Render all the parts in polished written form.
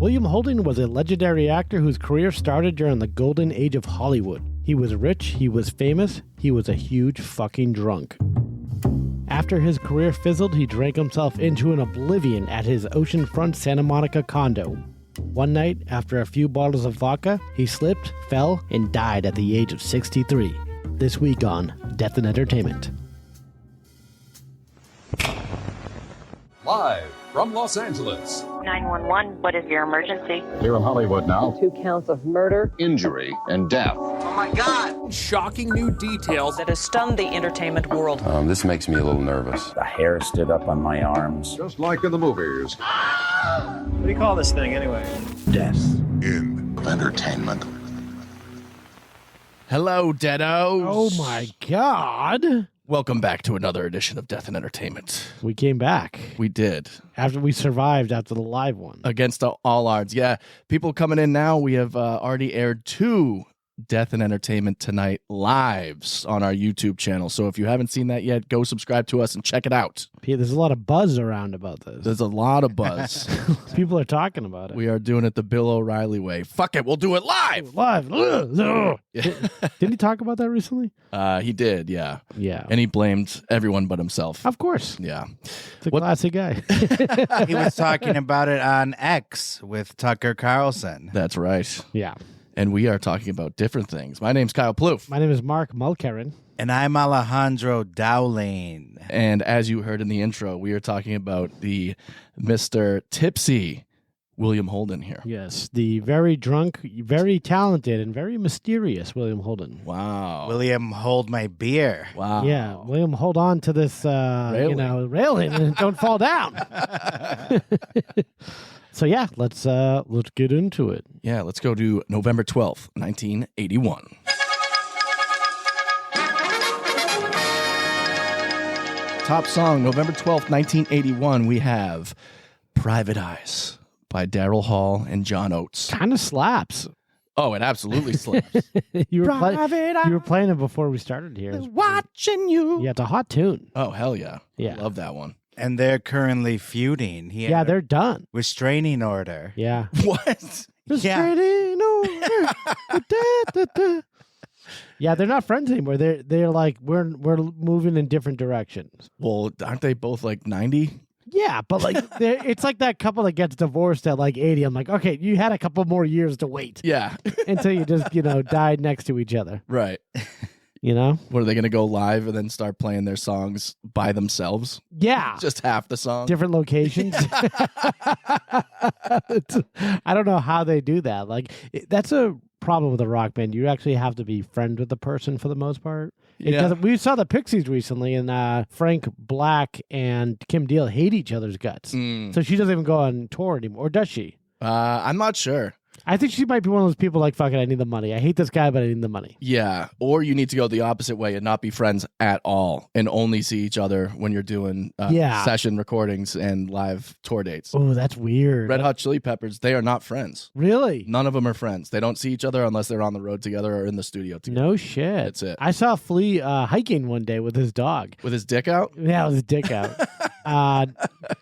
William Holden was a legendary actor whose career started during the golden age of Hollywood. He was rich, he was famous, he was a huge fucking drunk. After his career fizzled, he drank himself into an oblivion at his oceanfront Santa Monica condo. One night, after a few bottles of vodka, he slipped, fell, and died at the age of 63. This week on Death and Entertainment. Live from Los Angeles. 911, what is your emergency? Here in Hollywood now. 2 counts of murder, Injury and death. Oh my God! Shocking new details That has stunned the entertainment world. This makes me a little nervous. The hair stood up on my arms. Just like in the movies. What do you call this thing anyway? Death In entertainment. Hello, Deados. Oh my God. Welcome back to another edition of Death and Entertainment. We came back. We did. After we survived after the live one. Against all odds. Yeah, people coming in now. We have already aired 2 Death and Entertainment Tonight lives on our YouTube channel. So if you haven't seen that yet, go subscribe to us and check it out. Pete, there's a lot of buzz around about this. There's a lot of buzz. People are talking about it. We are doing it the Bill O'Reilly way. Fuck it, we'll do it live. Live. Didn't he talk about that recently? He did, yeah. Yeah. And he blamed everyone but himself. Of course. Yeah. It's a classy guy. He was talking about it on X with Tucker Carlson. That's right. Yeah. And we are talking about different things. My name's Kyle Ploof. My name is Mark Mulcairn. And I'm Alejandro Dowling. And as you heard in the intro, we are talking about the Mr. Tipsy William Holden here. Yes, the very drunk, very talented, and very mysterious William Holden. Wow. William, hold my beer. Wow. Yeah, William, hold on to this, railing and don't fall down. So yeah, let's get into it. Yeah, let's go to November 12th, 1981. Top song, November 12th, 1981, we have Private Eyes by Daryl Hall and John Oates. Kind of slaps. Oh, it absolutely slaps. you were playing it before we started here. Watching you. Yeah, it's a hot tune. Oh, hell yeah. Yeah. Love that one. And they're currently feuding. He Yeah, had a they're done. restraining order. Yeah. What? Restraining order. Da. Yeah, they're not friends anymore. They're like we're moving in different directions. Well, aren't they both like 90? Yeah, but like it's like that couple that gets divorced at like 80. I'm like, okay, you had a couple more years to wait Yeah. until you just died next to each other. Right. You know? What, are they going to go live and then start playing their songs by themselves? Yeah. Just half the song? Different locations. I don't know how they do that. Like that's a problem with a rock band. You actually have to be friends with the person for the most part. Yeah. We saw the Pixies recently, and Frank Black and Kim Deal hate each other's guts. So she doesn't even go on tour anymore, or does she? I'm not sure. I think she might be one of those people like, fuck it, I need the money. I hate this guy, but I need the money. Yeah. Or you need to go the opposite way and not be friends at all and only see each other when you're doing session recordings and live tour dates. Oh, that's weird. Red Hot Chili Peppers, they are not friends. Really? None of them are friends. They don't see each other unless they're on the road together or in the studio together. No shit. That's it. I saw Flea hiking one day with his dog. With his dick out? Yeah, with his dick out.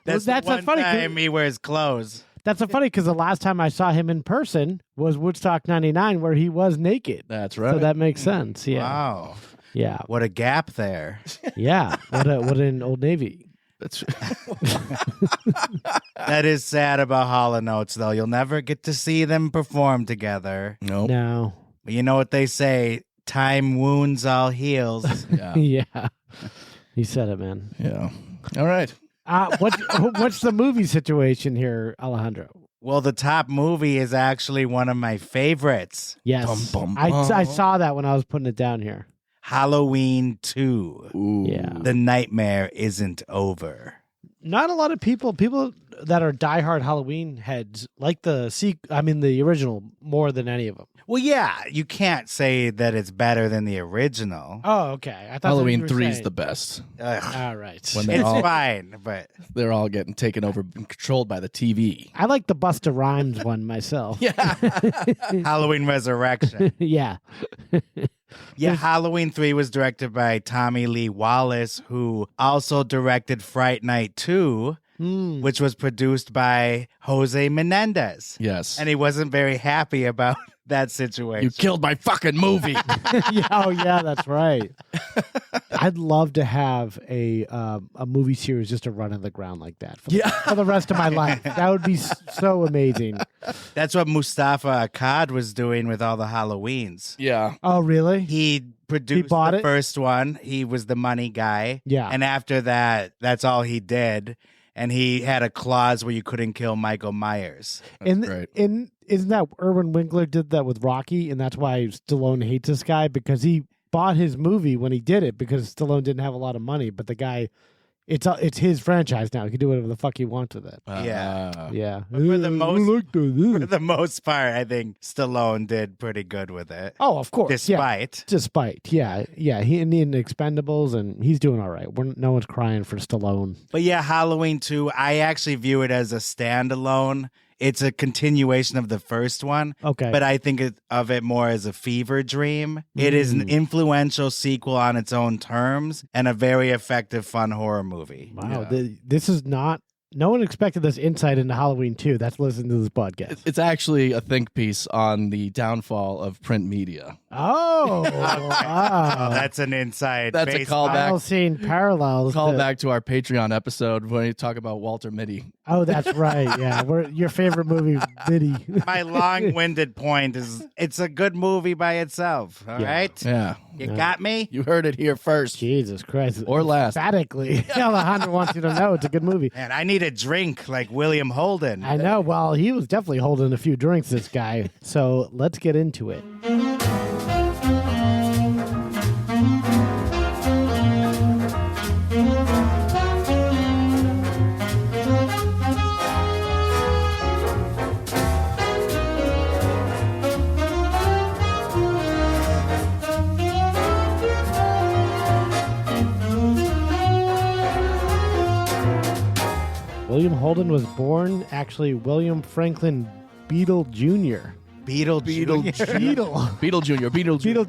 That's so one funny. time he wears clothes. That's so funny because the last time I saw him in person was Woodstock 99 where he was naked. That's right. So that makes sense. Yeah. Wow. Yeah. What a gap there. Yeah. What an Old Navy. That's That is sad about Hall & Oates, though. You'll never get to see them perform together. Nope. No. But you know what they say, time wounds all heals. Yeah. Yeah. He said it, man. Yeah. All right. What's the movie situation here, Alejandro? Well, the top movie is actually one of my favorites. Yes. Bum, bum, I bum. saw that when I was putting it down here. Halloween 2. Ooh. Yeah. The nightmare isn't over. Not a lot of people that are diehard Halloween heads like the original more than any of them. Well, yeah, you can't say that it's better than the original. Oh, okay. I thought Halloween 3 is the best. Ugh. All right. When It's fine, but they're all getting taken over and controlled by the TV. I like the Busta Rhymes one myself. Yeah. Halloween Resurrection. Yeah. Yeah, Halloween 3 was directed by Tommy Lee Wallace, who also directed Fright Night 2. which was produced by Jose Menendez. Yes. And he wasn't very happy about that situation. You killed my fucking movie. Yeah, oh yeah, that's right. I'd love to have a movie series just to run in the ground like that for the rest of my life. That would be so amazing. That's what Mustafa Akkad was doing with all the Halloweens. Yeah. Oh really? He produced bought the it? first one. He was the money guy. Yeah. And after that, that's all he did. And he had a clause where you couldn't kill Michael Myers. Great. Isn't that Irwin Winkler did that with Rocky, and that's why Stallone hates this guy, because he bought his movie when he did it because Stallone didn't have a lot of money, but the guy, it's his franchise now. He can do whatever the fuck he wants with it. Yeah. But for the most part, I think Stallone did pretty good with it. Oh, of course. Despite. Yeah. He in Expendables, and he's doing all right. No one's crying for Stallone. But yeah, Halloween 2, I actually view it as a standalone. It's a continuation of the first one. Okay. But I think of it more as a fever dream. It is an influential sequel on its own terms and a very effective, fun horror movie. Wow. This is not... No one expected this insight into Halloween 2. That's listening to this podcast. It's actually a think piece on the downfall of print media. Oh, wow. That's an insight. That's a callback. I've seen parallels. Call back to our Patreon episode when we talk about Walter Mitty. Oh, that's right. Yeah, your favorite movie, Mitty. My long-winded point is it's a good movie by itself. All right? Yeah. You got me? You heard it here first. Jesus Christ. Or last. Emphatically. Alejandro wants you to know it's a good movie. Man, I need a drink like William Holden. I know. Well, he was definitely holding a few drinks, this guy. So let's get into it. William Holden was born, actually, William Franklin Beadle Jr. Beetle Beadle. Beetle Jr. Beadle Jr.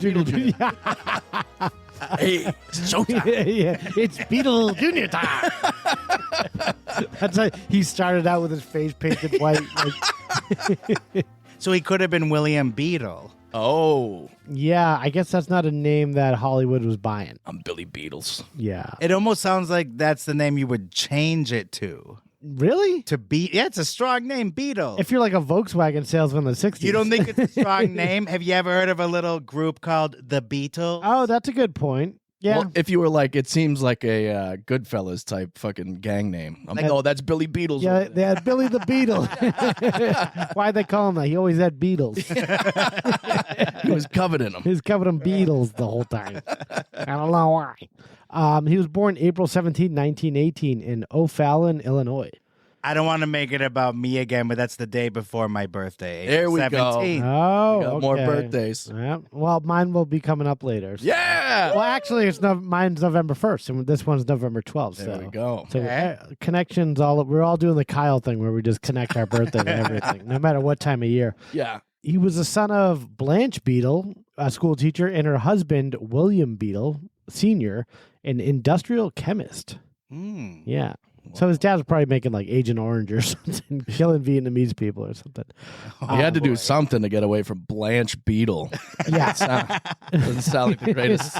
Hey, it's showtime. Yeah, it's Beadle Jr. time. That's how he started out with his face painted white. So he could have been William Beetle. Oh. Yeah, I guess that's not a name that Hollywood was buying. I'm Billy Beatles. Yeah. It almost sounds like that's the name you would change it to. Really? Yeah, it's a strong name, Beetle. If you're like a Volkswagen salesman in the 60s. You don't think it's a strong name? Have you ever heard of a little group called the Beatles? Oh, that's a good point. Yeah. Well, if you were like, it seems like a Goodfellas type fucking gang name. I'm like, oh, that's Billy Beatles. Yeah, they had Billy the Beetle. Why'd they call him that? He always had Beatles. He was coveting them. He was coveting Beatles the whole time. I don't know why. He was born April 17, 1918 in O'Fallon, Illinois. I don't want to make it about me again, but that's the day before my birthday. There we go. 17. Oh, We got more birthdays. Yeah. Well, mine will be coming up later. So. Yeah. Well, actually, mine's November 1st, and this one's November 12th. There so. we go. So connections, we're all doing the Kyle thing where we just connect our birthday to everything, no matter what time of year. Yeah. He was the son of Blanche Beadle, a school teacher, and her husband, William Beadle, Sr., an industrial chemist. Yeah. So his dad was probably making like Agent Orange or something, killing Vietnamese people or something. He had to do something to get away from Blanche Beadle. Yeah. Doesn't sound like the greatest.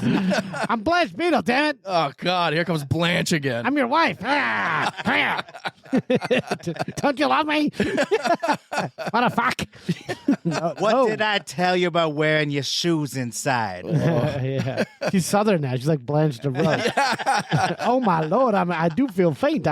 I'm Blanche Beadle, damn it. Oh, God. Here comes Blanche again. I'm your wife. Don't you love me? What the fuck? What did I tell you about wearing your shoes inside? Yeah. She's Southern now. She's like Blanche the Rose. Oh, my Lord. I do feel faint.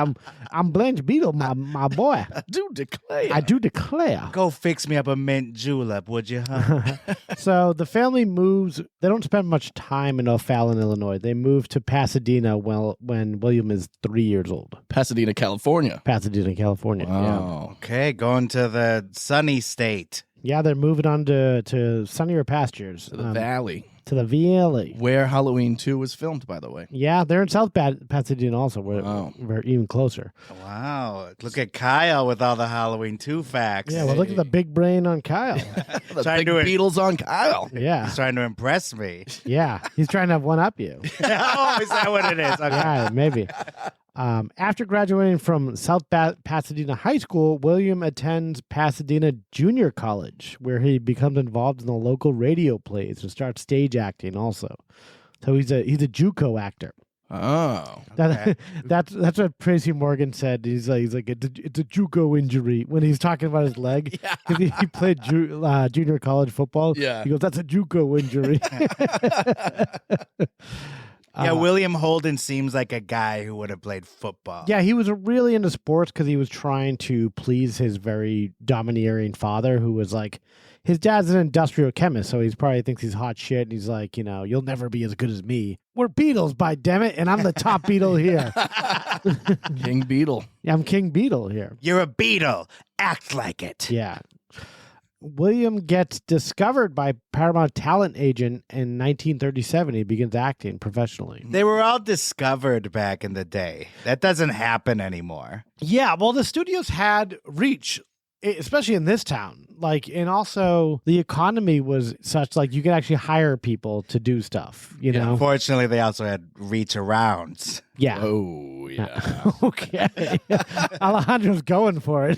I'm Blanche Beadle, my boy. I do declare. I do declare. Go fix me up a mint julep, would you, huh? So the family moves. They don't spend much time in O'Fallon, Illinois. They move to Pasadena when William is 3 years old. Pasadena, California. Pasadena, California. Wow. Okay, going to the sunny state. Yeah, they're moving on to sunnier pastures. To the valley. To the valley. Where Halloween 2 was filmed, by the way. Yeah, they're in South Pasadena also. We're even closer. Wow. Look at Kyle with all the Halloween 2 facts. Yeah, well, look at the big brain on Kyle. The big Beatles on Kyle. Yeah. He's trying to impress me. Yeah, he's trying to one-up you. Oh, is that what it is? Okay. Yeah, maybe. After graduating from South Pasadena High School, William attends Pasadena Junior College, where he becomes involved in the local radio plays and starts stage acting also. So he's a JUCO actor. Oh, Okay. That's what Tracy Morgan said. He's like it's a JUCO injury when he's talking about his leg. Yeah. 'Cause he played junior college football. Yeah. He goes, that's a JUCO injury. Yeah, William Holden seems like a guy who would have played football. Yeah, he was really into sports because he was trying to please his very domineering father, who was like, his dad's an industrial chemist, so he's probably thinks he's hot shit, and he's like, you'll never be as good as me. We're Beatles, by damn it, and I'm the top Beatle here. King Beetle. Yeah, I'm King Beatle here. You're a Beatle. Act like it. Yeah. William gets discovered by Paramount talent agent in 1937. He begins acting professionally. They were all discovered back in the day. That doesn't happen anymore. Yeah, well, the studios had reach, especially in this town. And also the economy was such, you could actually hire people to do stuff, you know? Unfortunately, they also had reach arounds. Yeah. Oh, yeah. Okay. Alejandro's going for it.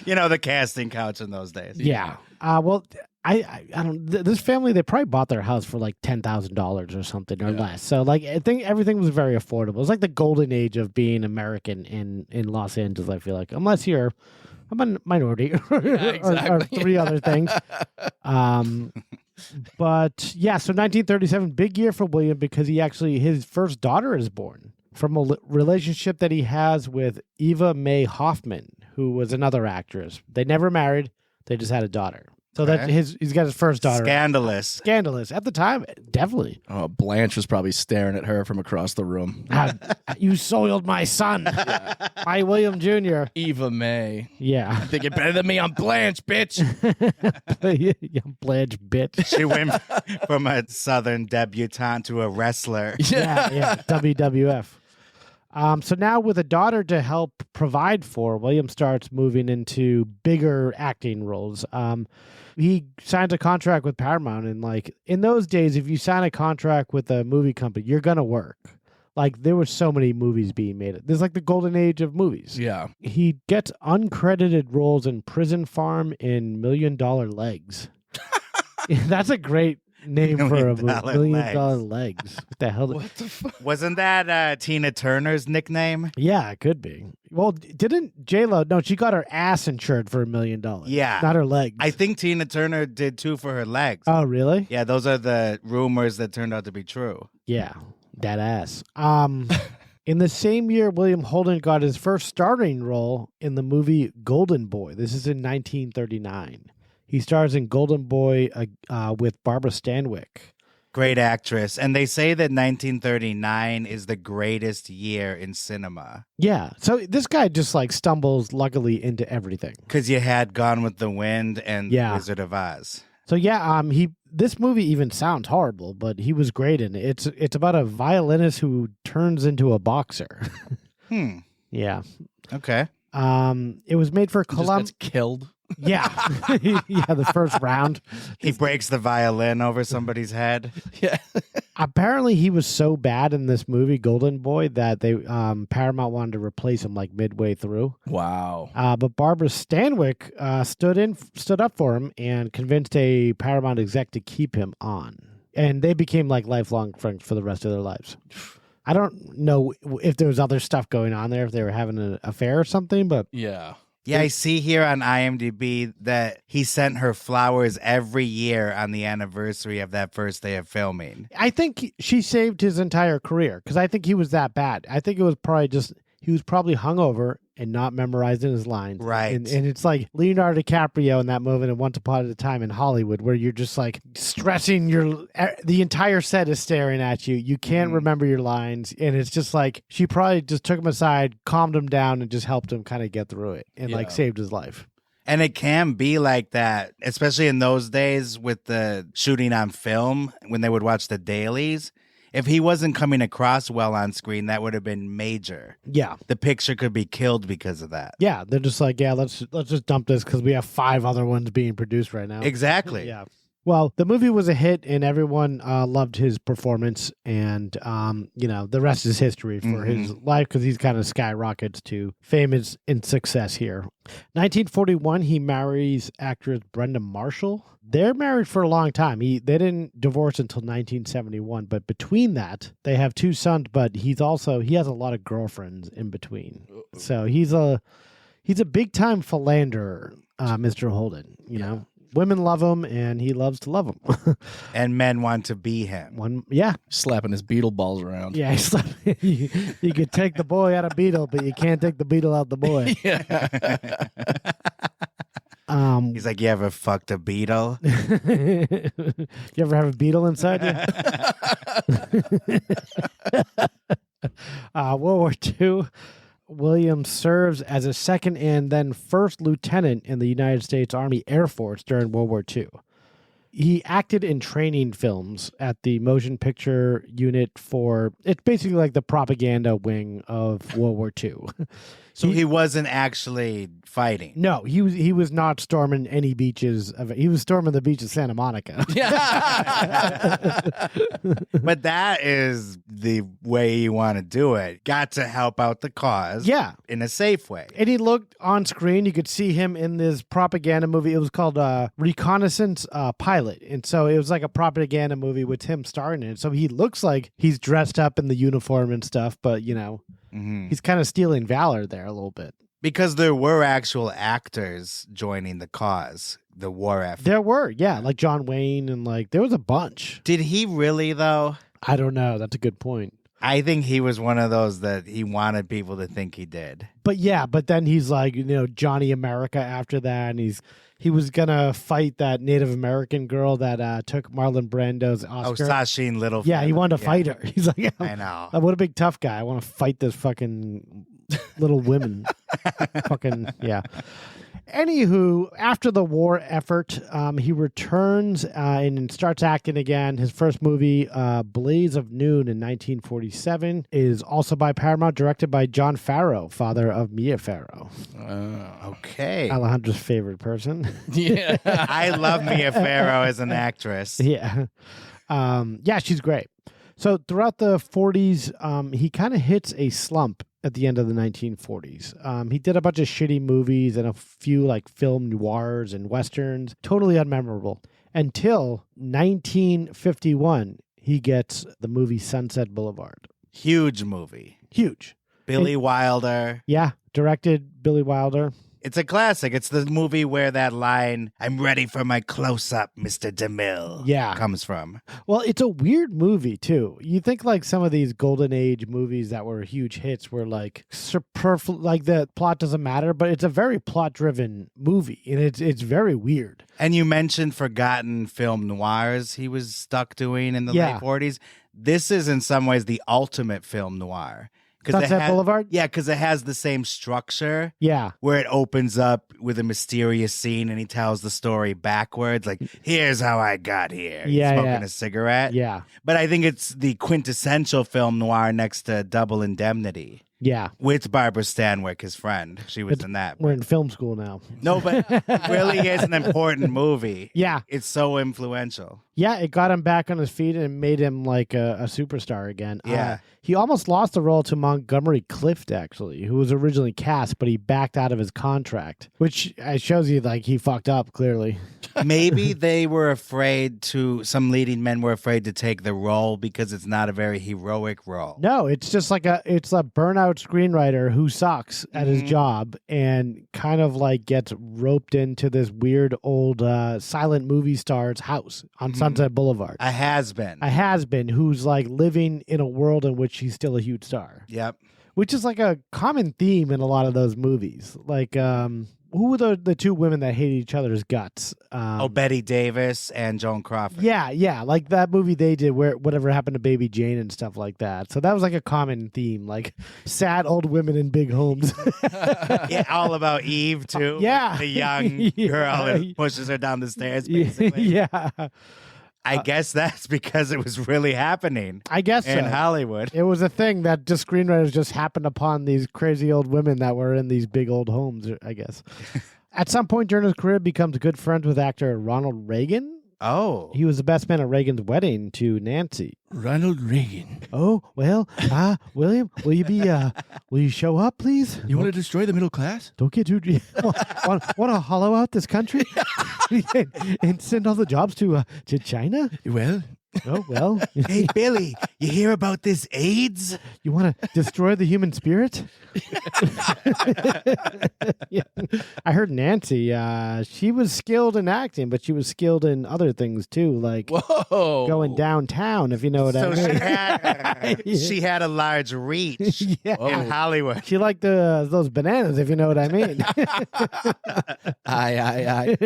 The casting couch in those days. Yeah. Well, I don't. This family, they probably bought their house for $10,000 or something or less. So I think everything was very affordable. It was like the golden age of being American in Los Angeles. I feel like, unless you're a minority or three other things. But yeah, so 1937, big year for William because his first daughter is born from a relationship that he has with Eva Mae Hoffman, who was another actress. They never married. They just had a daughter. So that he's got his first daughter. Scandalous. At the time, definitely. Oh, Blanche was probably staring at her from across the room. You soiled my son. My William Jr. Eva Mae. Yeah. I think you're better than me. I'm Blanche, bitch. Yeah, Blanche, bitch. She went from a Southern debutante to a wrestler. Yeah, WWF. So now with a daughter to help provide for, William starts moving into bigger acting roles. He signs a contract with Paramount, and in those days, if you sign a contract with a movie company, you're gonna work. There were so many movies being made. There's the golden age of movies. Yeah. He gets uncredited roles in Prison Farm and $1 Million Legs. That's a great name for a movie. $1 Million Legs. What the hell? What the fuck? Wasn't that Tina Turner's nickname? Yeah, it could be. Well, didn't J-Lo? No, she got her ass insured for $1 million. Yeah. Not her legs. I think Tina Turner did too for her legs. Oh, really? Yeah, those are the rumors that turned out to be true. Yeah, that ass. In the same year, William Holden got his first starring role in the movie Golden Boy. This is in 1939. He stars in Golden Boy with Barbara Stanwyck. Great actress. And they say that 1939 is the greatest year in cinema. Yeah. So this guy just stumbles luckily into everything. Because you had Gone with the Wind and Wizard of Oz. So yeah, this movie even sounds horrible, but he was great in it. It's about a violinist who turns into a boxer. Yeah. Okay. It was made for Columbia. Just gets killed. Yeah. Yeah, the first round. He breaks the violin over somebody's head. Yeah. Apparently he was so bad in this movie, Golden Boy, that they Paramount wanted to replace him midway through. Wow. But Barbara Stanwyck stood up for him and convinced a Paramount exec to keep him on. And they became lifelong friends for the rest of their lives. I don't know if there was other stuff going on there, if they were having an affair or something, but Yeah. Yeah, I see here on IMDb that he sent her flowers every year on the anniversary of that first day of filming. I think she saved his entire career because I think he was that bad. I think it was probably he was probably hungover and not memorizing his lines. Right. And it's like Leonardo DiCaprio in that movie in Once Upon a Time in Hollywood, where you're just stressing the entire set is staring at you. You can't remember your lines. And it's just she probably just took him aside, calmed him down, and just helped him kind of get through it and saved his life. And it can be like that, especially in those days with the shooting on film when they would watch the dailies. If he wasn't coming across well on screen, that would have been major. Yeah. The picture could be killed because of that. Yeah. They're just let's just dump this because we have 5 other ones being produced right now. Exactly. Yeah. Well, the movie was a hit, and everyone loved his performance, and the rest is history for his life because he's kind of skyrockets to fame and success here. 1941, he marries actress Brenda Marshall. They're married for a long time. They didn't divorce until 1971, but between that, they have 2 sons. But he has a lot of girlfriends in between. So he's a big time philanderer, Mr. Holden. You know. Women love him, and he loves to love them. And men want to be him. Slapping his beetle balls around. Yeah, you could take the boy out of Beetle, but you can't take the Beetle out the boy. He's like, you ever fucked a beetle? You ever have a beetle inside you? World War II. Williams serves as a second and then first lieutenant in the United States Army Air Force during World War II. He acted in training films at the motion picture unit it's basically like the propaganda wing of World War II. So he wasn't actually fighting. No, he was not storming any beaches. He was storming the beach of Santa Monica. But that is the way you want to do it. Got to help out the cause. Yeah. In a safe way. And he looked on screen. You could see him in this propaganda movie. It was called Reconnaissance Pilot. And so it was like a propaganda movie with him starring in it. So he looks like he's dressed up in the uniform and stuff, but he's kind of stealing valor there a little bit. Because there were actual actors joining the cause, the war effort. There were, yeah, like John Wayne and there was a bunch. Did he really, though? I don't know. That's a good point. I think he was one of those that he wanted people to think he did. But then he's like, Johnny America after that, and he was gonna fight that Native American girl that took Marlon Brando's Oscar. Oh, Sasheen Little. Yeah, he wanted to fight her. He's like, I know. What a big tough guy. I want to fight this fucking little women. Fucking, yeah. Anywho, after the war effort, he returns and starts acting again. His first movie, Blaze of Noon in 1947, is also by Paramount, directed by John Farrow, father of Mia Farrow. Okay. Alejandro's favorite person. Yeah. I love Mia Farrow as an actress. Yeah. She's great. So throughout the 40s, he kind of hits a slump at the end of the 1940s. He did a bunch of shitty movies and a few film noirs and westerns, totally unmemorable, until 1951, he gets the movie Sunset Boulevard. Huge movie. Huge. Billy Wilder. Yeah, directed Billy Wilder. It's a classic. It's the movie where that line, "I'm ready for my close-up, Mr. DeMille," comes from. Well, it's a weird movie, too. You think some of these golden age movies that were huge hits were the plot doesn't matter, but it's a very plot-driven movie, and it's very weird. And you mentioned forgotten film noirs he was stuck doing in the late 40s. This is in some ways the ultimate film noir. Sunset Boulevard? Yeah, because it has the same structure. Yeah. Where it opens up with a mysterious scene and he tells the story backwards. Like, here's how I got here. Yeah, smoking a cigarette. Yeah. But I think it's the quintessential film noir next to Double Indemnity. Yeah. With Barbara Stanwyck, his friend. She was in that. We're in film school now. No, but it really is an important movie. Yeah. It's so influential. Yeah, it got him back on his feet and made him like a superstar again. Yeah. He almost lost the role to Montgomery Clift, actually, who was originally cast, but he backed out of his contract, which shows you like he fucked up, clearly. Maybe they were afraid some leading men were afraid to take the role because it's not a very heroic role. No, it's just it's a burnout screenwriter who sucks at his job and kind of like gets roped into this weird old silent movie star's house on Sunset Boulevard. A has-been who's like living in a world in which he's still a huge star. Yep. Which is like a common theme in a lot of those movies. Like, who were the two women that hated each other's guts? Betty Davis and Joan Crawford. Yeah. Like that movie they did where whatever happened to Baby Jane and stuff like that. So that was like a common theme, like sad old women in big homes. Yeah, all about Eve too. Yeah. The young girl that pushes her down the stairs, basically. Yeah. I guess that's because it was really happening. I guess in so. Hollywood. It was a thing that just screenwriters just happened upon these crazy old women that were in these big old homes, I guess. At some point during his career, becomes good friends with actor Ronald Reagan. Oh. He was the best man at Reagan's wedding to Nancy. Ronald Reagan. Oh, well, William, will you show up, please? You want to destroy the middle class? Don't get too... want to hollow out this country and send all the jobs to China? Well, Oh, well. Hey, Billy, you hear about this AIDS? You want to destroy the human spirit? Yeah. I heard Nancy, she was skilled in acting, but she was skilled in other things too, like whoa. going downtown, if you know what I mean. She had a large reach Yeah. in Hollywood. She liked those bananas, if you know what I mean. Aye.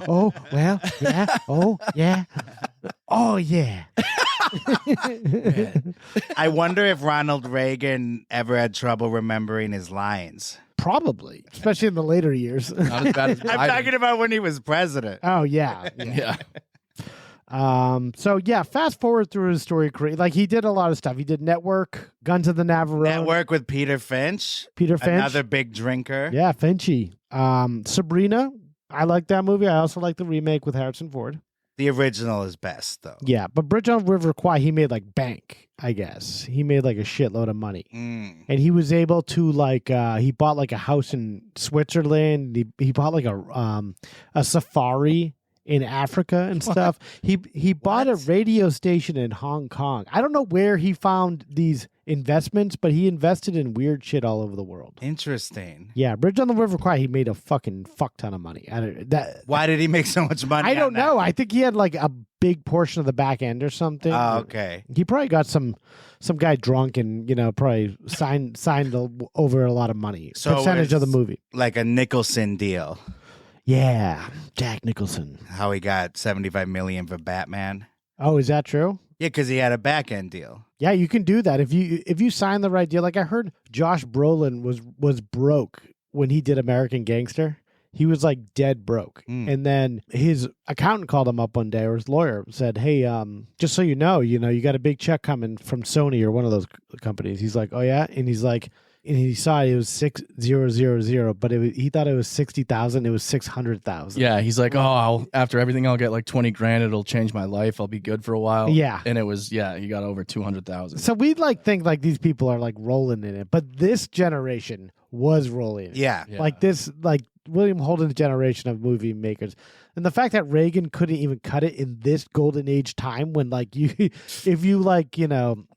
Oh, well, yeah. Oh, yeah. Oh, yeah. I wonder if Ronald Reagan ever had trouble remembering his lines. Probably, especially in the later years. Not as bad as I'm Biden. talking about when he was president. Oh, yeah. Yeah. So yeah, fast forward through his story career. Like he did a lot of stuff. He did Network, Guns of the Navarone. Network with Peter Finch. Another big drinker. Yeah, Finchy. Sabrina. I like that movie. I also like the remake with Harrison Ford. The original is best, though. Yeah, but Bridge on River Kwai, he made like bank, I guess. He made like a shitload of money. And he was able to like, he bought like a house in Switzerland. He bought like a safari in Africa and stuff. He bought a radio station in Hong Kong. I don't know where he found these investments, but he invested in weird shit all over the world. Interesting. Yeah, Bridge on the River Kwai, he made a fucking fuck ton of money. Why did he make so much money? I don't know. I think he had like a big portion of the back end or something. Oh, okay. He probably got some guy drunk and probably signed over a lot of money. So percentage of the it's movie. Like a Nicholson deal. Yeah, Jack Nicholson. How he got $75 million for Batman. Oh, is that true? Yeah, because he had a back end deal. Yeah, you can do that if you sign the right deal. Like I heard Josh Brolin was broke when he did American Gangster. He was like dead broke. And then his accountant called him up one day, or his lawyer said, "Hey, just so you know, you got a big check coming from Sony or one of those companies." He's like, "Oh yeah," and he's like, and he saw it was 6000, but he thought it was 60,000. It was 600,000. Yeah, he's like, oh, after everything, I'll get like 20 grand. It'll change my life. I'll be good for a while. Yeah. And it was, he got over 200,000. So we like think like these people are like rolling in it, but this generation was rolling in it. Yeah. Like this, like William Holden's generation of movie makers. And the fact that Reagan couldn't even cut it in this golden age time when like if you like,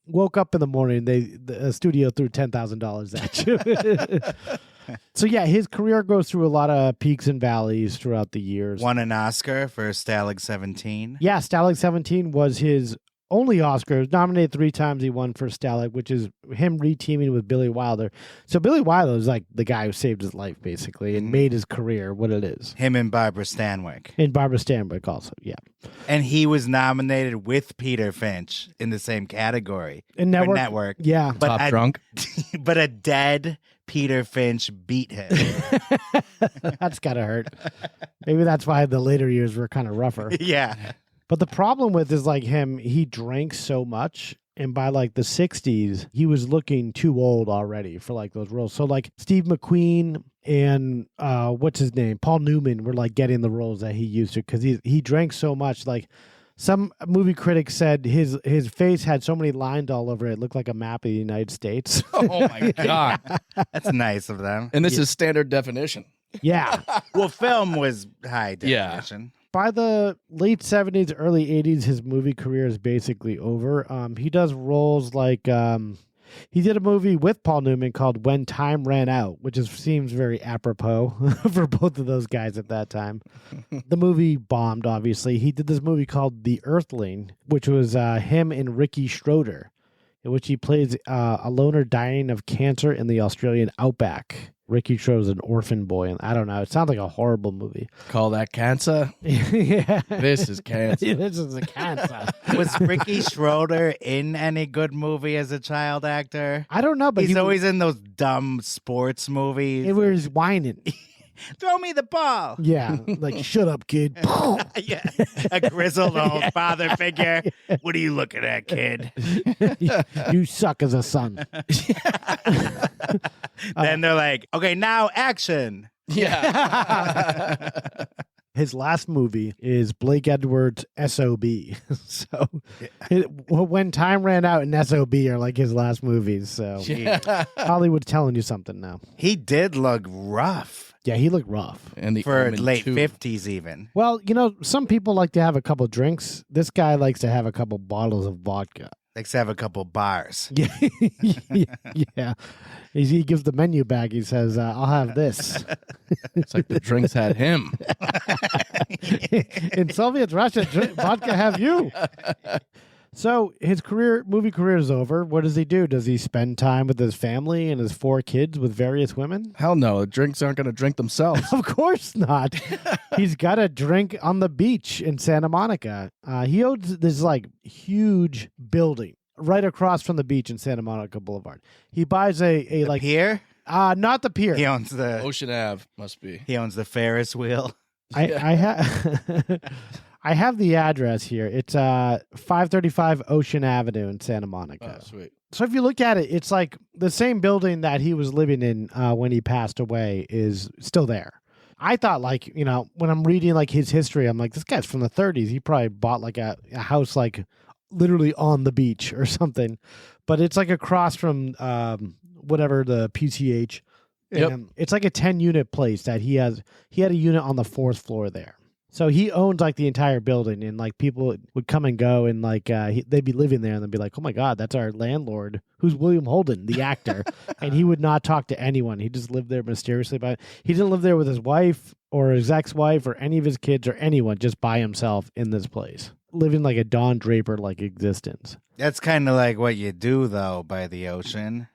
woke up in the morning, the studio threw $10,000 at you. So yeah, his career goes through a lot of peaks and valleys throughout the years. Won an Oscar for Stalag 17. Yeah, Stalag 17 was his only Oscar. He was nominated 3 times. He won for Stalag, which is him reteaming with Billy Wilder. So Billy Wilder is like the guy who saved his life, basically, and made his career what it is. Him and Barbara Stanwyck. And Barbara Stanwyck also, yeah. And he was nominated with Peter Finch in the same category. In for Network? Network. Yeah. Top drunk. But a dead Peter Finch beat him. That's gotta hurt. Maybe that's why the later years were kind of rougher. Yeah. But the problem with is like him, he drank so much. And by like the 60s, he was looking too old already for like those roles. So like Steve McQueen and what's his name? Paul Newman were like getting the roles that he used to because he drank so much. Like some movie critics said his face had so many lines all over it, it looked like a map of the United States. Oh my God. That's nice of them. And this is standard definition. Yeah. Well, film was high definition. By the late 70s, early 80s, his movie career is basically over. He does roles like he did a movie with Paul Newman called When Time Ran Out, which seems very apropos for both of those guys at that time. The movie bombed, obviously. He did this movie called The Earthling, which was him and Ricky Schroeder, in which he plays a loner dying of cancer in the Australian outback. Ricky Schroeder's an orphan boy, and I don't know. It sounds like a horrible movie. Call that cancer? Yeah. This is cancer. This is a cancer. Was Ricky Schroeder in any good movie as a child actor? I don't know, but he's always in those dumb sports movies. It was whining. Throw me the ball. Yeah, like, shut up, kid. Yeah, a grizzled old father figure. What are you looking at, kid? You suck as a son. Then they're like, okay, now action. Yeah. His last movie is Blake Edwards' S.O.B. So when time ran out and S.O.B. are like his last movies. So Hollywood's telling you something now. He did look rough. Yeah, he looked rough. And the For Omen late 2. 50s even. Well, some people like to have a couple drinks. This guy likes to have a couple bottles of vodka. Likes to have a couple bars. Yeah. Yeah. He gives the menu back. He says, I'll have this. It's like the drinks had him. In Soviet Russia, vodka have you. So his movie career is over. What does he do? Does he spend time with his family and his 4 kids with various women? Hell no. The drinks aren't going to drink themselves. Of course not. He's got a drink on the beach in Santa Monica. He owns this like huge building right across from the beach in Santa Monica Boulevard. He buys a like pier? Not the pier. He owns the Ocean Ave must be. He owns the Ferris wheel. I have the address here. It's 535 Ocean Avenue in Santa Monica. Oh, sweet. So if you look at it, it's like the same building that he was living in when he passed away is still there. I thought like, when I'm reading like his history, I'm like, this guy's from the 30s. He probably bought like a house like literally on the beach or something. But it's like across from whatever the PCH. Yep. It's like a 10-unit place that he had a unit on the 4th floor there. So he owns like the entire building, and like people would come and go, and like they'd be living there, and they'd be like, "Oh my God, that's our landlord, who's William Holden, the actor," and he would not talk to anyone. He just lived there mysteriously. But he didn't live there with his wife or his ex-wife or any of his kids or anyone, just by himself in this place, living like a Don Draper like existence. That's kind of like what you do though by the ocean.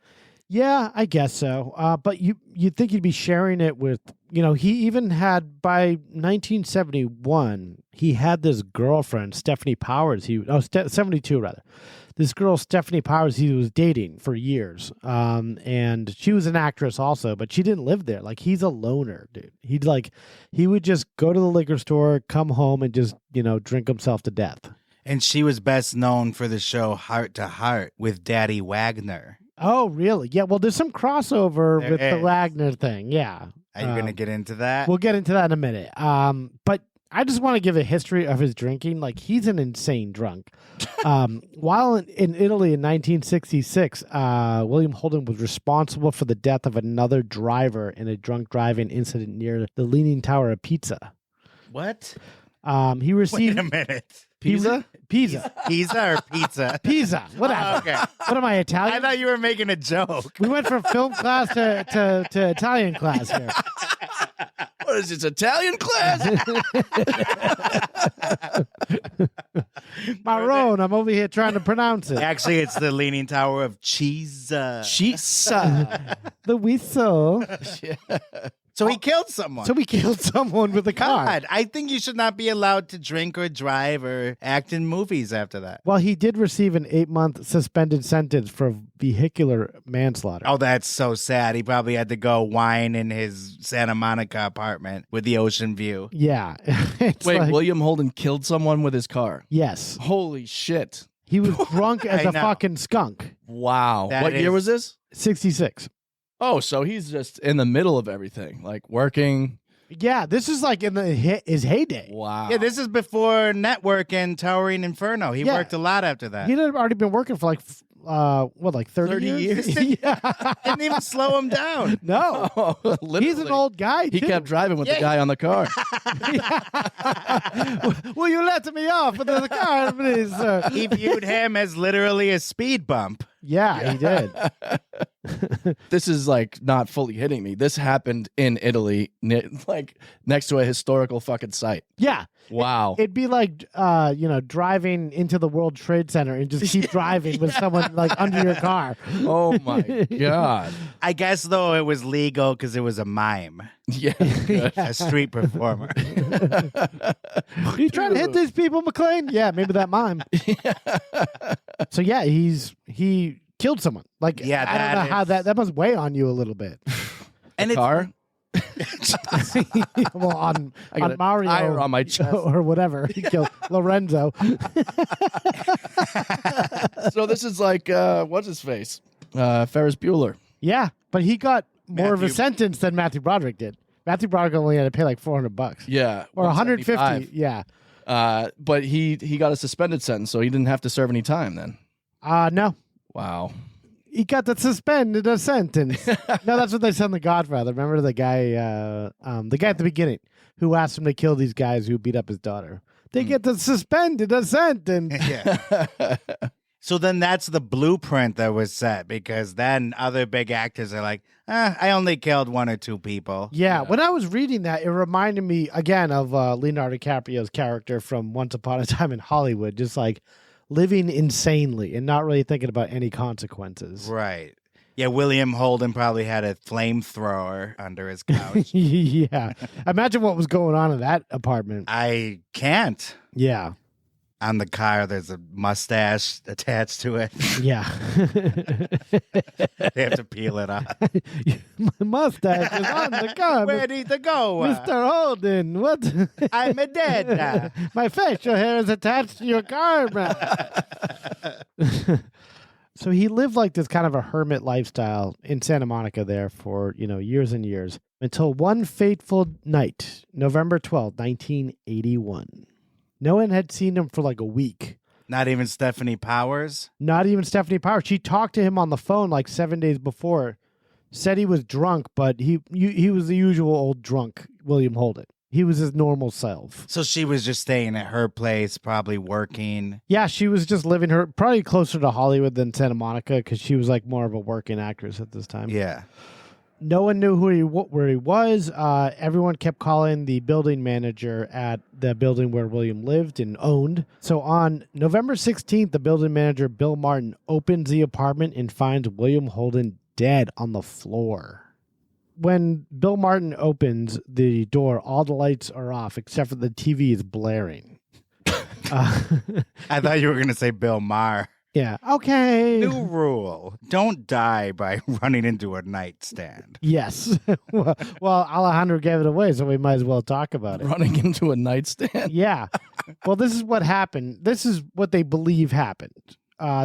Yeah, I guess so. But you'd think you'd be sharing it with, he even had, by 1971, he had this girlfriend, Stephanie Powers. 72 rather. This girl, Stephanie Powers, he was dating for years. And she was an actress also, but she didn't live there. Like, he's a loner, dude. He would just go to the liquor store, come home, and just, drink himself to death. And she was best known for the show Heart to Heart with Daddy Wagner. Oh, really? Yeah, well, there's some crossover with the Wagner thing, yeah. Are you going to get into that? We'll get into that in a minute. But I just want to give a history of his drinking. Like, he's an insane drunk. While in Italy in 1966, William Holden was responsible for the death of another driver in a drunk driving incident near the Leaning Tower of Pisa. What? He received... Wait a minute. Pisa? Pisa. Pizza or pizza? Pisa. Whatever. Oh, okay. What am I, Italian? I thought you were making a joke. We went from film class to Italian class here. What is this, Italian class? Marone, I'm over here trying to pronounce it. Actually, it's the Leaning Tower of Pisa. Chisa. The whistle. So he killed someone. So we killed someone with a car. God, I think you should not be allowed to drink or drive or act in movies after that. Well, he did receive an 8-month suspended sentence for vehicular manslaughter. Oh, that's so sad. He probably had to go whine in his Santa Monica apartment with the ocean view. Yeah. Wait, William Holden killed someone with his car? Yes. Holy shit. He was drunk as I a know. fucking skunk. Wow. That What year is- was this? 66. Oh, so he's just in the middle of everything, like working. Yeah, this is like in his heyday. Wow. Yeah, this is before Network and Towering Inferno. He Yeah. worked a lot after that. He'd already been working for like 30 years? Yeah. Didn't even slow him down. No. Literally. He's an old guy, He too. kept driving with the guy on the car. Will you let me off with the car, please, sir? He viewed him as literally a speed bump. Yeah, he did. This is like not fully hitting me. This happened in Italy, like next to a historical fucking site. Yeah. Wow. It'd be like, driving into the World Trade Center and just keep driving with someone like under your car. Oh my God. I guess, though, it was legal because it was a mime, Yeah. a street performer. You trying to hit these people, McLean? Yeah, maybe that mime. So yeah, he killed someone. Like, Yeah, I don't know how that must weigh on you a little bit. And it's Car? Well, on got a Mario tire on my chest. or whatever, he killed Lorenzo. So this is like, what's his face? Ferris Bueller. Yeah, but he got more of a Matthew- sentence than Matthew Broderick did. Matthew Broderick only had to pay like $400. Yeah. Or 150. 175. Yeah. But he got a suspended sentence, so he didn't have to serve any time then. No. Wow. He got the suspended a sentence. No, that's what they said in The Godfather. Remember the guy at the beginning who asked him to kill these guys who beat up his daughter? They get the suspended a sentence. Yeah. So then that's the blueprint that was set, because then other big actors are like, I only killed 1 or 2 people. Yeah, when I was reading that, it reminded me again of Leonardo DiCaprio's character from Once Upon a Time in Hollywood, just like living insanely and not really thinking about any consequences. Right. Yeah, William Holden probably had a flamethrower under his couch. Yeah. Imagine what was going on in that apartment. I can't. Yeah. On the car, there's a mustache attached to it. Yeah. They have to peel it off. My mustache is on the car. Where need to go? Mr. Holden, what? I'm a dead. My facial hair is attached to your car, man. So he lived like this kind of a hermit lifestyle in Santa Monica there for, years and years until one fateful night, November 12th, 1981. No one had seen him for like a week. Not even Stephanie Powers? Not even Stephanie Powers. She talked to him on the phone like 7 days before, said he was drunk, but he was the usual old drunk William Holden. He was his normal self. So she was just staying at her place, probably working. Yeah, she was just living probably closer to Hollywood than Santa Monica because she was like more of a working actress at this time. Yeah. No one knew where he was. Everyone kept calling the building manager at the building where William lived and owned. So on November 16th, the building manager, Bill Martin, opens the apartment and finds William Holden dead on the floor. When Bill Martin opens the door, all the lights are off except for the TV is blaring. I thought you were going to say Bill Maher. Yeah. Okay. New rule. Don't die by running into a nightstand. Yes. well, Alejandro gave it away, so we might as well talk about it. Running into a nightstand? Yeah. Well, this is what happened. This is what they believe happened.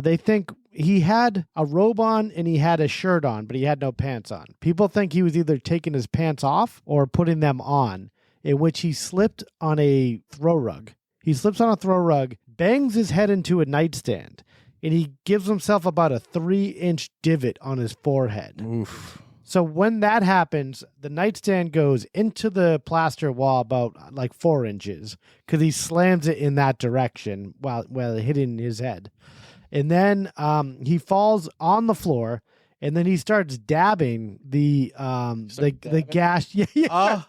They think he had a robe on and he had a shirt on, but he had no pants on. People think he was either taking his pants off or putting them on, in which he slipped on a throw rug. He slips on a throw rug, bangs his head into a nightstand, and he gives himself about a 3-inch divot on his forehead. Oof. So when that happens, the nightstand goes into the plaster wall about like 4 inches because he slams it in that direction while hitting his head. And then he falls on the floor, and then he starts dabbing the gas. Yeah. Oh.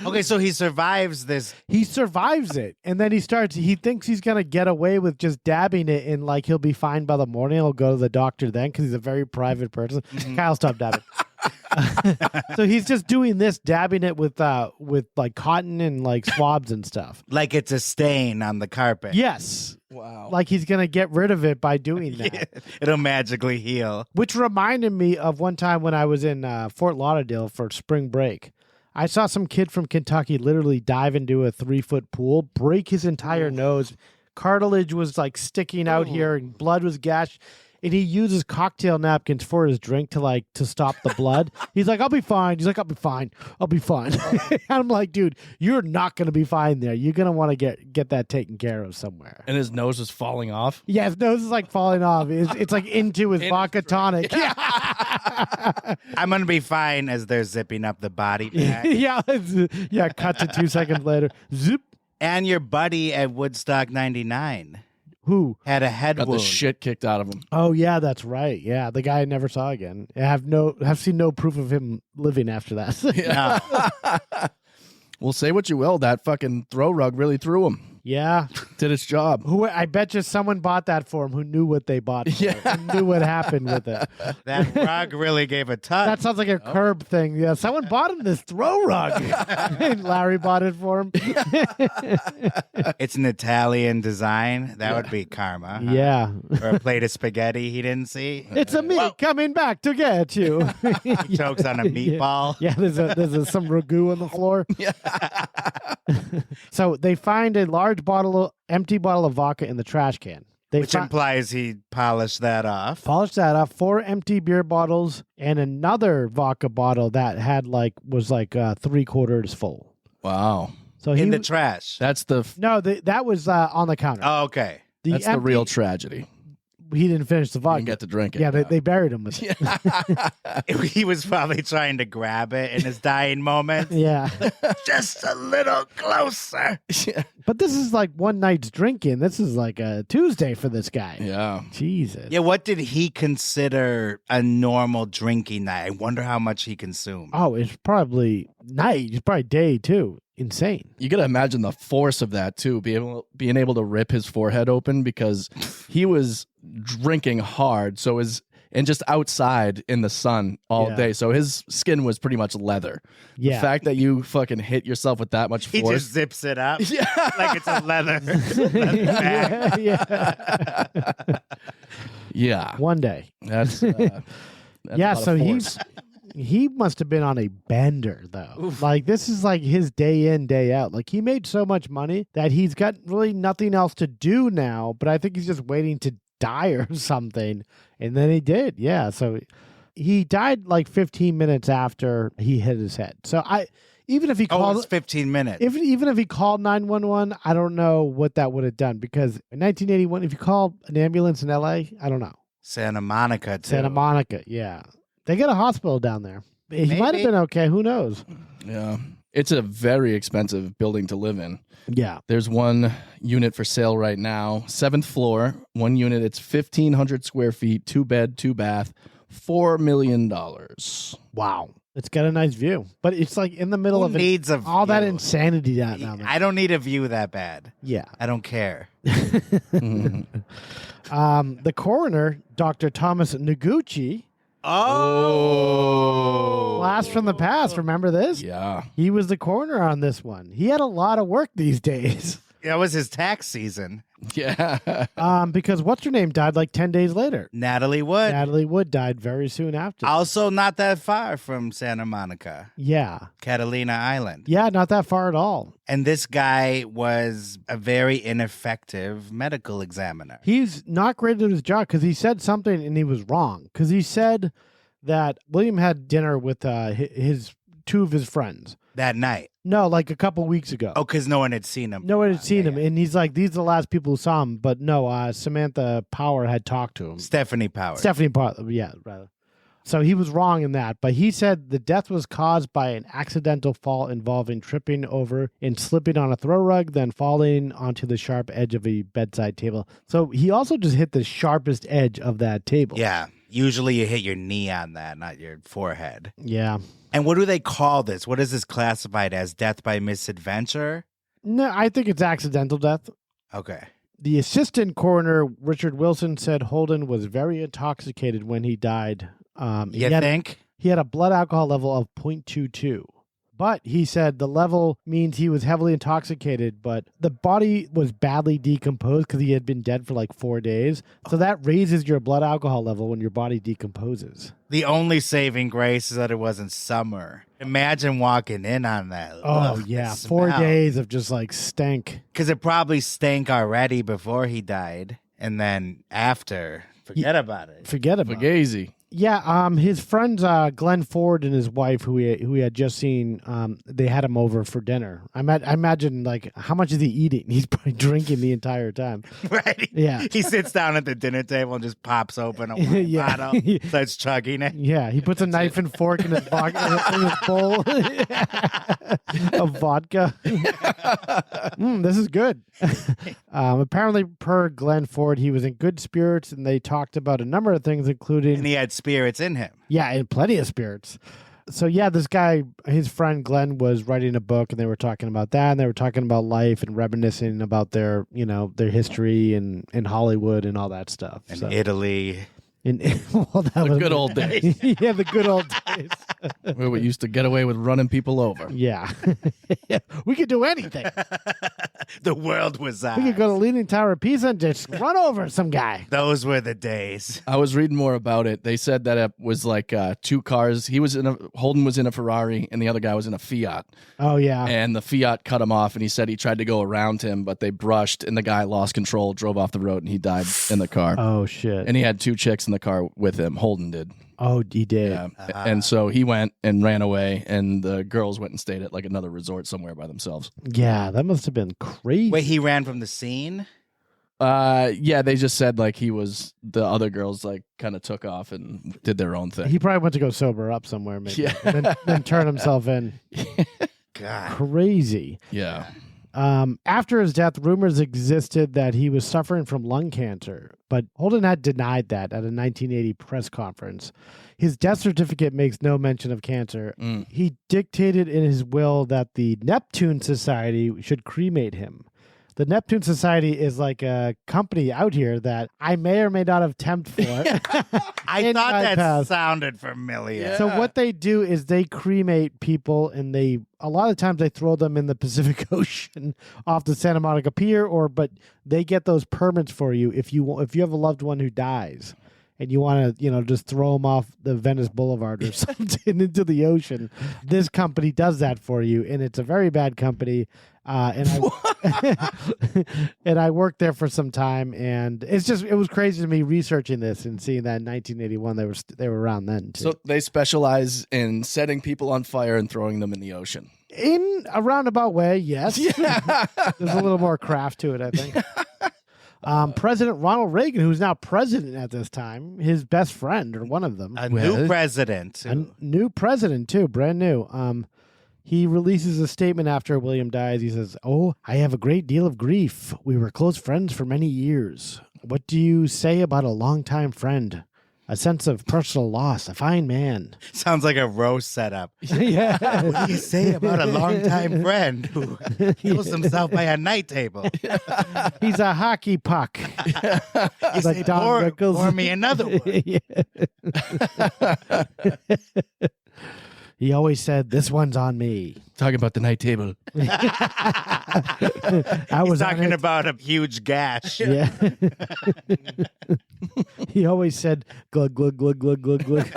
Okay, so he survives this. He survives it, and then he thinks he's going to get away with just dabbing it, and like he'll be fine by the morning. He'll go to the doctor then because he's a very private person. Mm-hmm. Kyle, stop dabbing. So he's just doing this, dabbing it with like cotton and like swabs and stuff. Like it's a stain on the carpet. Yes. Wow. Like he's going to get rid of it by doing that. Yeah, it'll magically heal. Which reminded me of one time when I was in Fort Lauderdale for spring break. I saw some kid from Kentucky literally dive into a 3-foot pool, break his entire nose. Cartilage was like sticking out here and blood was gashed. And he uses cocktail napkins for his drink to stop the blood. He's like, I'll be fine. He's like, I'll be fine. I'll be fine. I'm like, dude, you're not going to be fine there. You're going to want to get that taken care of somewhere. And his nose is falling off? Yeah, his nose is like falling off. It's like into his vodka tonic. Yeah. I'm going to be fine as they're zipping up the body bag. Yeah, cut to 2 seconds later. Zip. And your buddy at Woodstock 99. Who? Had a head Got wound. the shit kicked out of him. Oh, yeah, that's right. Yeah, the guy I never saw again. I have seen no proof of him living after that. No. Well, say what you will, that fucking throw rug really threw him. Yeah. Did its job. I bet you someone bought that for him who knew what they bought for it, and knew what happened with it. That rug really gave a touch. That sounds like a Curb thing. Yeah, someone bought him this throw rug. And Larry bought it for him. It's an Italian design. That would be karma. Huh? Yeah. Or a plate of spaghetti he didn't see. It's a me coming back to get you. Chokes on a meatball. Yeah, there's some ragu on the floor. Yeah. So they find a large empty bottle of vodka in the trash can. Which implies he polished that off. Polished that off. 4 empty beer bottles and another vodka bottle that was 3/4 full. Wow. So in the trash. That's the that was on the counter. Oh, okay. That's the real tragedy. He didn't finish the vodka. Didn't get to drink it. Yeah, they buried him with it. He was probably trying to grab it in his dying moments. Yeah. Just a little closer. But this is like one night's drinking. This is like a Tuesday for this guy. Yeah. Jesus. Yeah, what did he consider a normal drinking night? I wonder how much he consumed. Oh, it's probably night. It's probably day too. Insane. You got to imagine the force of that too, being able to rip his forehead open because he was drinking hard. And just outside in the sun all day. So his skin was pretty much leather. Yeah. The fact that you fucking hit yourself with that much force. He just zips it up like it's a leather bag. Yeah. One day. That's yeah, so he must have been on a bender though. Oof. Like this is like his day in, day out. Like he made so much money that he's got really nothing else to do now, but I think he's just waiting to die or something. And then he did. Yeah. So he died like 15 minutes after he hit his head. So even if he called, it was 15 minutes. Even if he called 911, I don't know what that would have done because in 1981, if you called an ambulance in LA, I don't know. Santa Monica too. Santa Monica. Yeah. They got a hospital down there. He might have been okay. Who knows? Yeah. It's a very expensive building to live in. Yeah. There's one unit for sale right now. 7th floor. One unit. It's 1,500 square feet. 2 bed, 2 bath. $4 million. Wow. It's got a nice view. But it's like in the middle of all that insanity down there. I don't need a view that bad. Yeah. I don't care. The coroner, Dr. Thomas Noguchi. Oh. Blast from the past. Remember this? Yeah. He was the coroner on this one. He had a lot of work these days. That was his tax season. Yeah. Because what's her name died like 10 days later. Natalie Wood. Natalie Wood died very soon after. Also not that far from Santa Monica. Yeah. Catalina Island. Yeah, not that far at all. And this guy was a very ineffective medical examiner. He's not great at his job because he said something and he was wrong. Because he said that William had dinner with 2 of his friends. That night? No, like a couple weeks ago. Oh, because no one had seen him. No one had seen him. And he's like, these are the last people who saw him. But no, Samantha Power had talked to him. Stephanie Power. Yeah, rather. So he was wrong in that. But he said the death was caused by an accidental fall involving tripping over and slipping on a throw rug, then falling onto the sharp edge of a bedside table. So he also just hit the sharpest edge of that table. Yeah. Usually you hit your knee on that, not your forehead. Yeah. And what do they call this? What is this classified as? Death by misadventure? No, I think it's accidental death. Okay. The assistant coroner, Richard Wilson, said Holden was very intoxicated when he died. You think? He had a blood alcohol level of 0.22. But he said the level means he was heavily intoxicated, but the body was badly decomposed because he had been dead for like 4 days. So that raises your blood alcohol level when your body decomposes. The only saving grace is that it wasn't summer. Imagine walking in on that. Oh, Ugh, yeah. 4 days of just like stank. Because it probably stank already before he died. And then after, forget about it. Forget about it. Fugazi. Yeah, his friends, Glenn Ford and his wife, who he had just seen, they had him over for dinner. I imagine, like, how much is he eating? He's probably drinking the entire time. Right? Yeah. He sits down at the dinner table and just pops open a wine bottle, starts chugging it. Yeah, he puts a knife and fork in his, in his bowl of vodka. This is good. Apparently, per Glenn Ford, he was in good spirits, and they talked about a number of things, including... And he had spirits in him. Yeah, and plenty of spirits. So yeah, this guy, his friend Glenn was writing a book and they were talking about that and they were talking about life and reminiscing about their, their history and in Hollywood and all that stuff. And Italy. Well, that was good old days. Yeah, the good old days. Where we used to get away with running people over. Yeah. We could do anything. The world was ours. We could go to Leaning Tower of Pisa and just run over some guy. Those were the days. I was reading more about it. They said that it was like two cars. Holden was in a Ferrari and the other guy was in a Fiat. Oh, yeah. And the Fiat cut him off, and he said he tried to go around him, but they brushed, and the guy lost control, drove off the road, and he died in the car. Oh, shit. And he had two chicks in the car with him. Holden did. Oh, he did. Yeah. And so he went and ran away, and the girls went and stayed at like another resort somewhere by themselves. Yeah, that must have been crazy. Wait, he ran from the scene? Yeah, they just said like the other girls like kind of took off and did their own thing. He probably went to go sober up somewhere, maybe. Yeah. then turn himself in. God. Crazy. Yeah. After his death, rumors existed that he was suffering from lung cancer, but Holden had denied that at a 1980 press conference. His death certificate makes no mention of cancer. He dictated in his will that the Neptune Society should cremate him. The Neptune Society is like a company out here that I may or may not have temped for. I thought that sounded familiar. Yeah. So what they do is they cremate people, and a lot of times they throw them in the Pacific Ocean off the Santa Monica Pier, but they get those permits for you if you have a loved one who dies. And you want to, just throw them off the Venice Boulevard or something into the ocean. This company does that for you, and it's a very bad company. And I worked there for some time, and it was crazy to me researching this and seeing that in 1981 they were around then too. So they specialize in setting people on fire and throwing them in the ocean. In a roundabout way, yes. Yeah. There's a little more craft to it, I think. President Ronald Reagan, who's now president at this time, his best friend or one of them. New president. A new president, too, brand new. He releases a statement after William dies. He says, "Oh, I have a great deal of grief. We were close friends for many years. What do you say about a longtime friend? A sense of personal loss, a fine man." Sounds like a roast setup. Yeah. What do you say about a longtime friend who kills himself by a night table? He's a hockey puck. You Like say, Don Rickles. pour me another one. Yeah. He always said, "This one's on me." Talking about the night table. I was He's talking on it. about a huge gash. Yeah. He always said, "Glug glug glug glug glug glug."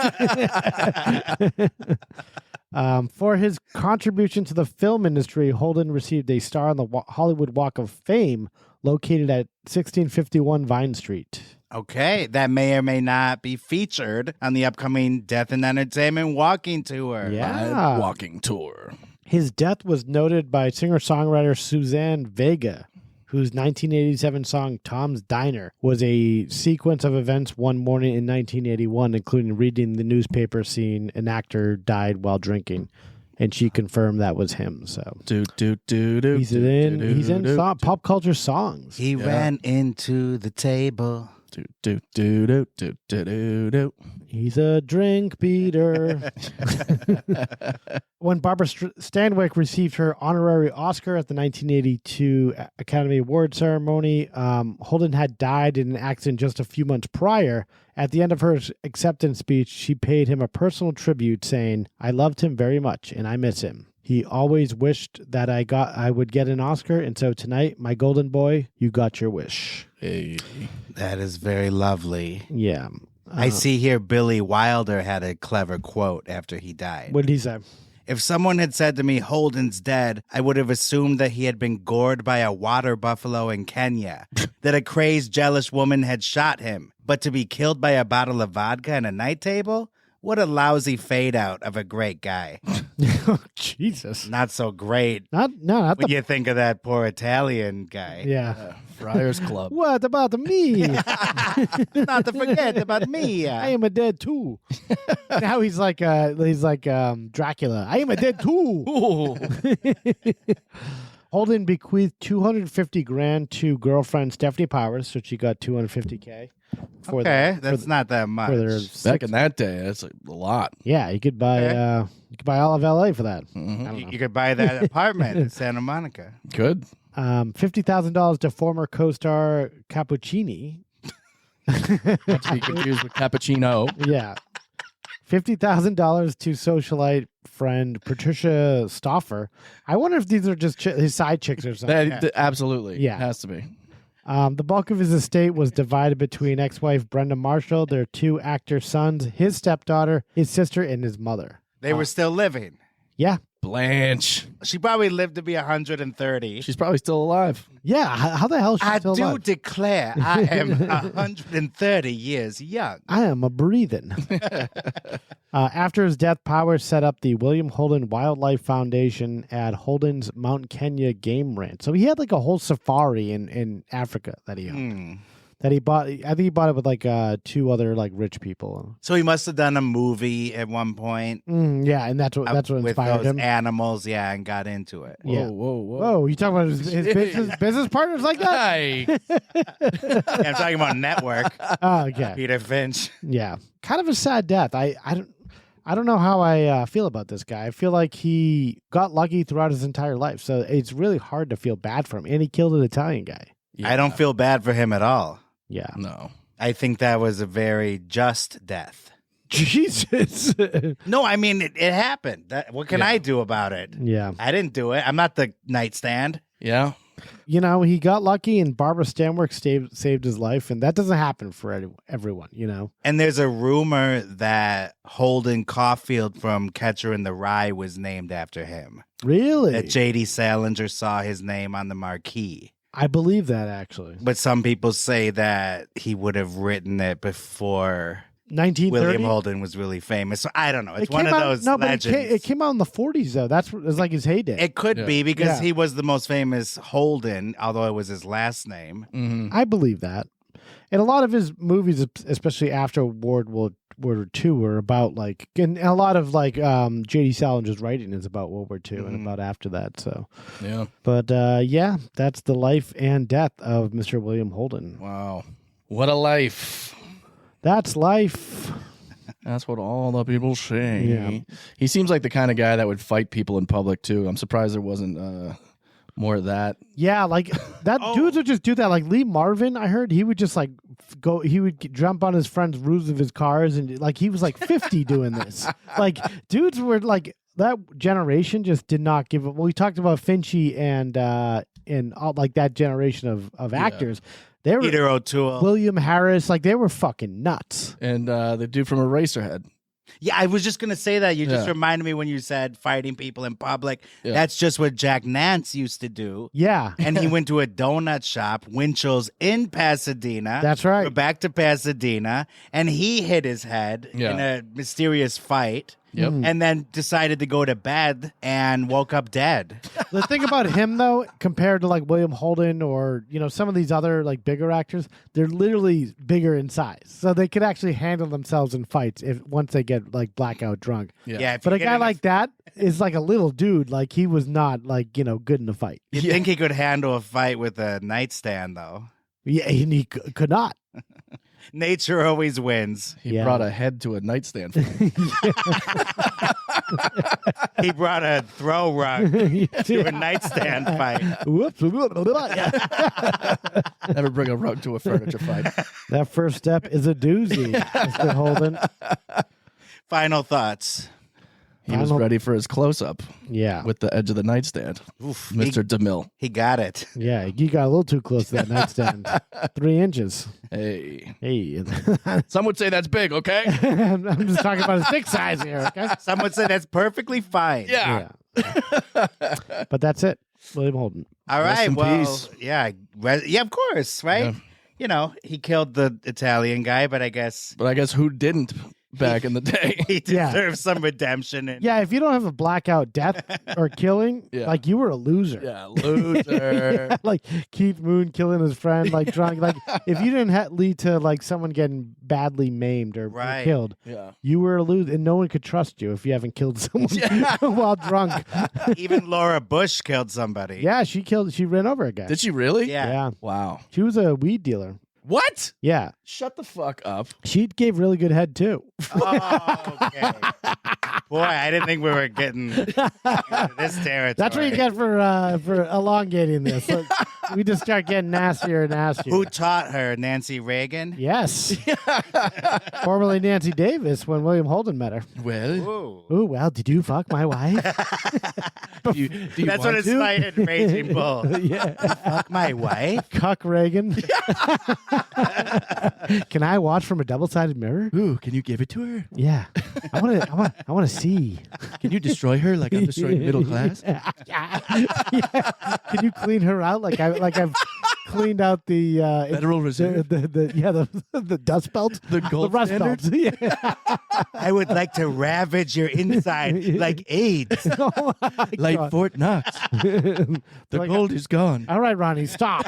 For his contribution to the film industry, Holden received a star on the Hollywood Walk of Fame, located at 1651 Vine Street. Okay, that may or may not be featured on the upcoming Death and Entertainment walking tour. Yeah. Walking tour. His death was noted by singer-songwriter Suzanne Vega, whose 1987 song Tom's Diner was a sequence of events one morning in 1981, including reading the newspaper seeing an actor died while drinking. And she confirmed that was him. So he's in pop culture songs. He ran into the table. He's a drink beater. When Barbara Stanwyck received her honorary Oscar at the 1982 Academy Award ceremony, Holden had died in an accident just a few months prior. At the end of her acceptance speech, she paid him a personal tribute, saying, "I loved him very much, and I miss him. He always wished that I would get an Oscar, and so tonight, my golden boy, you got your wish." Hey. That is very lovely. Yeah. I see here Billy Wilder had a clever quote after he died. What did he say? If someone had said to me, Holden's dead, I would have assumed that he had been gored by a water buffalo in Kenya, that a crazed, jealous woman had shot him. But to be killed by a bottle of vodka and a night table? What a lousy fade out of a great guy. Oh, Jesus. Not so great Not when you think of that poor Italian guy. Yeah. Friars Club. What about me? Not to forget about me. I am a dead too. Now he's like Dracula. I am a dead too. Holden bequeathed $250,000 to girlfriend Stephanie Powers, so she got $250K. That's not that much. Back in that day, that's a lot. Yeah, you could buy all of LA for that. Mm-hmm. I don't know. You could buy that apartment in Santa Monica. Good. $50,000 to former co-star Cappuccini. Not to be confused with cappuccino. Yeah. $50,000 to socialite friend Patricia Stauffer. I wonder if these are just his side chicks or something. Absolutely. Yeah. It has to be. The bulk of his estate was divided between ex-wife Brenda Marshall, their 2 actor sons, his stepdaughter, his sister, and his mother. They were still living. Yeah. Blanche. She probably lived to be 130. She's probably still alive. Yeah. How the hell is she I still do alive? declare I am 130 years young. I am a breathing. After his death, Powers set up the William Holden Wildlife Foundation at Holden's Mount Kenya Game Ranch. So he had like a whole safari in Africa that he owned. That he bought. I think he bought it with like 2 other like rich people. So he must have done a movie at one point. Yeah, and that's what with inspired those him. animals, yeah, and got into it. Yeah. Whoa. You talking about his business partners like that? Hey. Yeah, I'm talking about Network. Oh, okay. Peter Finch. Yeah, kind of a sad death. I don't know how I feel about this guy. I feel like he got lucky throughout his entire life, so it's really hard to feel bad for him. And he killed an Italian guy. Yeah. I don't feel bad for him at all. Yeah. No. I think that was a very just death. Jesus. No, I mean, it happened. What can I do about it? Yeah. I didn't do it. I'm not the nightstand. Yeah. You know, he got lucky and Barbara Stanwyck saved his life, and that doesn't happen for everyone, you know? And there's a rumor that Holden Caulfield from Catcher in the Rye was named after him. Really? That J.D. Salinger saw his name on the marquee. I believe that, actually. But some people say that he would have written it before 1930? William Holden was really famous. So I don't know. It's one of those but legends. it came out in the 40s, though. It's like his heyday. It could be because Yeah. he was the most famous Holden, although it was his last name. Mm-hmm. I believe that. And a lot of his movies, especially after World War II, were about like, and a lot of like J.D. Salinger's writing is about World War II and about after that. So, Yeah. but yeah, that's the life and death of Mr. William Holden. Wow. What a life. That's life. That's what all the people say. Yeah. He seems like the kind of guy that would fight people in public, too. I'm surprised there wasn't more of that. Yeah, like that dudes would just do that. Like Lee Marvin, I heard he would just like he would jump on his friends' roofs of his cars, and like he was like 50 doing this. Like dudes were like, that generation just did not give up. Well, we talked about Finchy and all, like that generation of actors. They were Peter O'Toole. William Harris, like they were fucking nuts. And the dude from Eraserhead. Yeah, I was just going to say that. You just Yeah. reminded me when you said fighting people in public. Yeah. That's just what Jack Nance used to do. Yeah. And he went to a donut shop, Winchell's in Pasadena. That's right. We're back to Pasadena. And he hit his head in a mysterious fight. Yep. And then decided to go to bed and woke up dead. The thing about him, though, compared to like William Holden or, you know, some of these other like bigger actors, they're literally bigger in size. So they could actually handle themselves in fights once they get like blackout drunk. Yeah. But a guy like that is like a little dude. Like he was not like, you know, good in a fight. You'd think he could handle a fight with a nightstand, though. Yeah, and he could not. Nature always wins. He brought a head to a nightstand for me. He brought a throw rug to a nightstand fight. Whoops. Never bring a rug to a furniture fight. That first step is a doozy, Mr. Holden. Final thoughts. He was ready for his close-up. Yeah. With the edge of the nightstand. Oof, Mr. DeMille. He got it. Yeah, you got a little too close to that nightstand. 3 inches. Hey. Hey. Some would say that's big, okay? I'm just talking about his dick size here, okay? Some would say that's perfectly fine. Yeah. But that's it. William Holden. All Rest right. in Well, peace. yeah, of course, right? Yeah. You know, he killed the Italian guy, but I guess But I guess who didn't back in the day? he Yeah. deserves some redemption. And Yeah, if you don't have a blackout death or killing, Yeah. like you were a loser. Yeah, loser. Like Keith Moon killing his friend, like drunk. Like if you didn't lead to like someone getting badly maimed or Right. killed, Yeah. you were a loser, and no one could trust you if you haven't killed someone while drunk. even Laura Bush killed somebody. Yeah, she ran over a guy. Did she really? Yeah. Yeah, Wow. she was a weed dealer. What? Yeah, Shut the fuck up. she gave really good head too. Oh, okay. Boy, I didn't think we were getting into this territory. That's what you get for elongating this. Look, we just start getting nastier and nastier. Who taught her? Nancy Reagan? Yes. Formerly Nancy Davis when William Holden met her. Well, Oh, well, did you fuck my wife? do you That's what want to? inspired Raging Bull. Yeah. Fuck my wife? Cuck Reagan. Can I watch from a double-sided mirror? Ooh, can you give it to her? Yeah. I want to see. Can you destroy her like I'm destroying middle class? Yeah. Can you clean her out like I've cleaned out the Federal Reserve? the dust belt, The gold rust standard? belt. Yeah. I would like to ravage your inside like AIDS. Oh my Like God. Fort Knox. The Like, gold is gone. All right, Ronnie, stop.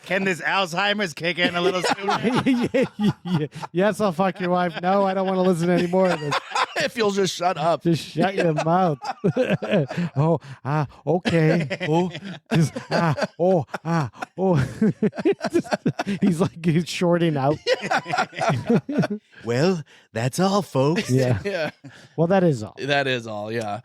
Can this Alzheimer's kick in a little sooner? Yes, I'll fuck your wife. No, I don't want to listen anymore of this. If you'll just shut up. Just shut your mouth. Okay. Oh, Just, he's like he's shorting out. Well, that's all, folks. Yeah. yeah. Well, that is all. That is all, yeah.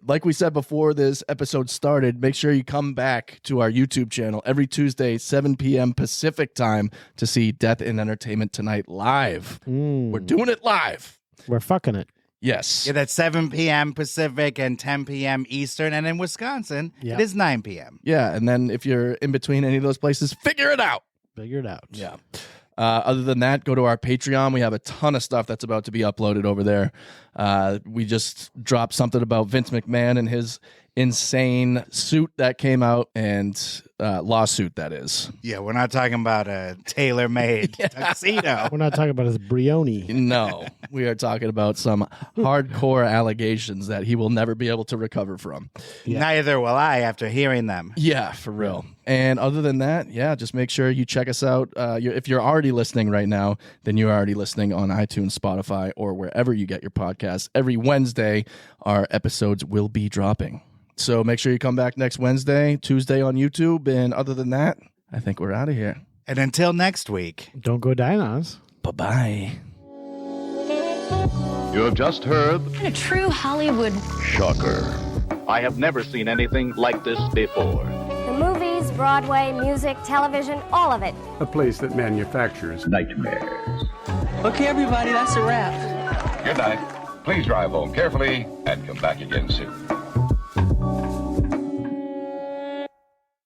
Like we said before this episode started, make sure you come back to our YouTube channel every Tuesday, 7 p.m. Pacific time to see Death in Entertainment Tonight live. We're doing it live. We're fucking it. Yes. Yeah, that's 7 p.m. Pacific and 10 p.m. Eastern. And in Wisconsin, Yeah. it is 9 p.m. Yeah, and then if you're in between any of those places, figure it out. Figure it out. Yeah. Other than that, go to our Patreon. We have a ton of stuff that's about to be uploaded over there. We just dropped something about Vince McMahon and his insane suit that came out, and lawsuit, that is. Yeah, we're not talking about a tailor-made tuxedo. We're not talking about his brioni. No, we are talking about some hardcore allegations that he will never be able to recover from. Yeah. Neither will I after hearing them. Yeah, for real. And other than that, yeah, just make sure you check us out. If you're already listening right now, then you're already listening on iTunes, Spotify, or wherever you get your podcasts. Every Wednesday, our episodes will be dropping. So make sure you come back next Wednesday, Tuesday on YouTube. And other than that, I think we're out of here. And until next week. Don't go dine on us. Bye-bye. You have just heard A true Hollywood. Shocker. I have never seen anything like this before. The movies, Broadway, music, television, all of it. A place that manufactures Nightmares. Okay, everybody, that's a wrap. Good night. Please drive home carefully and come back again soon.